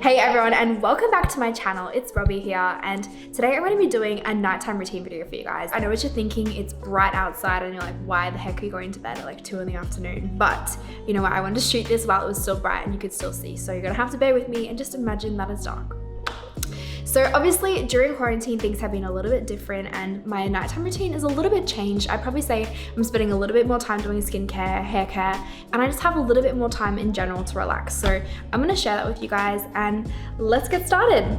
Hey everyone, and welcome back to my channel. It's Robbi here, and today I'm going to be doing a nighttime routine video for you guys. I know what you're thinking, it's bright outside and you're like, why the heck are you going to bed at like 2 in the afternoon? But you know what, I wanted to shoot this while it was still bright and you could still see. So you're gonna have to bear with me and just imagine that it's dark. So obviously during quarantine, things have been a little bit different and my nighttime routine is a little bit changed. I'd probably say I'm spending a little bit more time doing skincare, hair care, and I just have a little bit more time in general to relax. So I'm gonna share that with you guys and let's get started.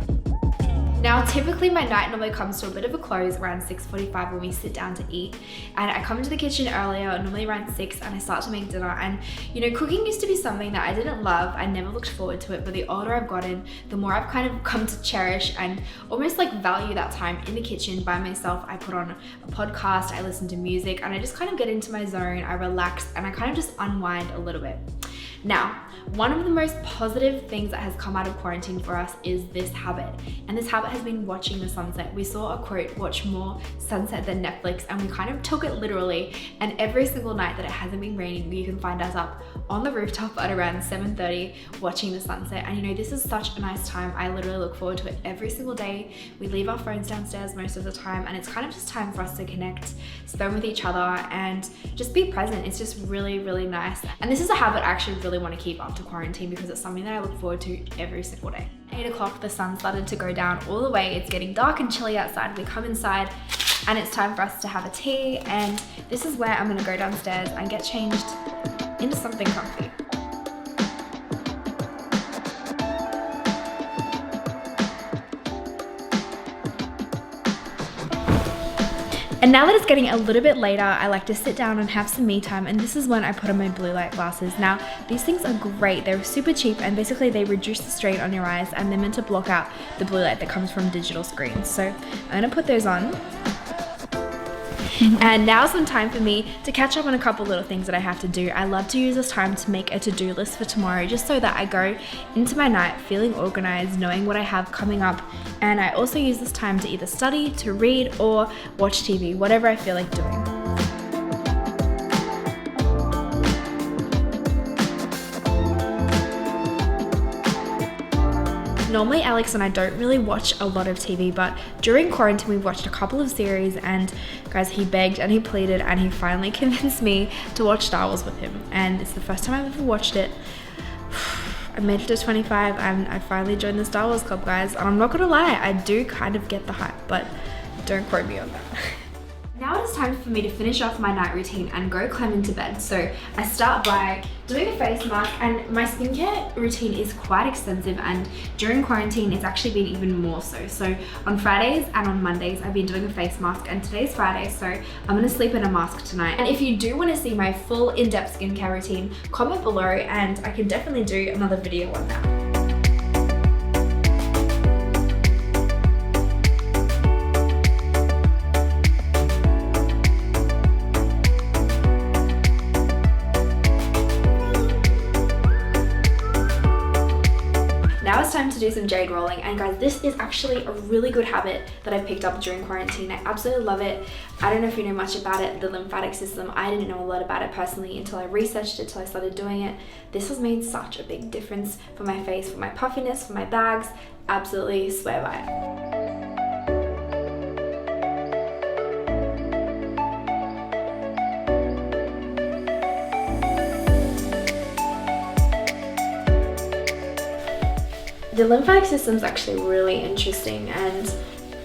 Now, typically my night normally comes to a bit of a close around 6:45 when we sit down to eat. And I come into the kitchen earlier, normally around 6, and I start to make dinner. And you know, cooking used to be something that I didn't love. I never looked forward to it, but the older I've gotten, the more I've kind of come to cherish and almost like value that time in the kitchen by myself. I put on a podcast, I listen to music, and I just kind of get into my zone, I relax, and I kind of just unwind a little bit. Now, one of the most positive things that has come out of quarantine for us is this habit. And this habit has been watching the sunset. We saw a quote, watch more sunset than Netflix, and we kind of took it literally. And every single night that it hasn't been raining, you can find us up on the rooftop at around 7:30 watching the sunset. And you know, this is such a nice time. I literally look forward to it every single day. We leave our phones downstairs most of the time, and it's kind of just time for us to connect, spend with each other, and just be present. It's just really, really nice. And this is a habit I actually really want to keep after quarantine because it's something that I look forward to every single day. 8 o'clock, the sun started to go down all the way. It's getting dark and chilly outside. We come inside and it's time for us to have a tea, and this is where I'm gonna go downstairs and get changed into something comfy. And now that it's getting a little bit later, I like to sit down and have some me time, and this is when I put on my blue light glasses. Now, these things are great. They're super cheap, and basically they reduce the strain on your eyes, and they're meant to block out the blue light that comes from digital screens. So I'm gonna put those on. And now some time for me to catch up on a couple little things that I have to do. I love to use this time to make a to-do list for tomorrow, just so that I go into my night feeling organized, knowing what I have coming up. And I also use this time to either study, to read, or watch TV, whatever I feel like doing. Normally Alex and I don't really watch a lot of TV, but during quarantine we've watched a couple of series, and guys, he begged and he pleaded and he finally convinced me to watch Star Wars with him, and it's the first time I've ever watched it. I made it to 25 and I finally joined the Star Wars club, guys, and I'm not gonna lie, I do kind of get the hype, but don't quote me on that. Now it is time for me to finish off my night routine and go climb into bed. So I start by doing a face mask, and my skincare routine is quite extensive, and during quarantine it's actually been even more so. So on Fridays and on Mondays I've been doing a face mask, and today's Friday, so I'm gonna sleep in a mask tonight. And if you do want to see my full in-depth skincare routine, comment below and I can definitely do another video on that. Now it's time to do some jade rolling, and guys, this is actually a really good habit that I picked up during quarantine. I absolutely love it. I don't know if you know much about it, the lymphatic system. I didn't know a lot about it personally until I researched it, till I started doing it. This has made such a big difference for my face, for my puffiness, for my bags. Absolutely swear by it. The lymphatic system is actually really interesting, and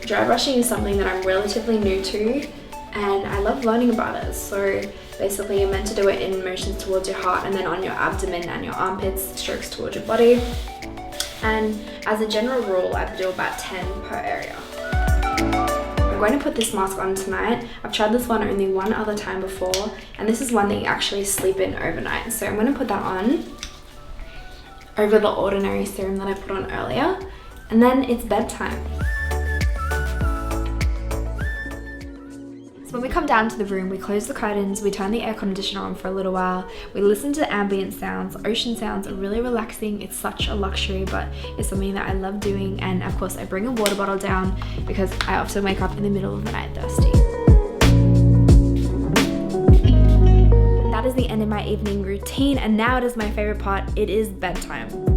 dry brushing is something that I'm relatively new to, and I love learning about it. So basically you're meant to do it in motions towards your heart and then on your abdomen and your armpits, strokes towards your body. And as a general rule, I do about 10 per area. I'm going to put this mask on tonight. I've tried this one only one other time before, and this is one that you actually sleep in overnight. So I'm going to put that on over the ordinary serum that I put on earlier, and then it's bedtime. So when we come down to the room, we close the curtains, we turn the air conditioner on for a little while, we listen to ambient sounds. Ocean sounds are really relaxing. It's such a luxury, but it's something that I love doing. And of course I bring a water bottle down because I often wake up in the middle of the night thirsty. That is the end of my evening routine, and now it is my favorite part. It is bedtime.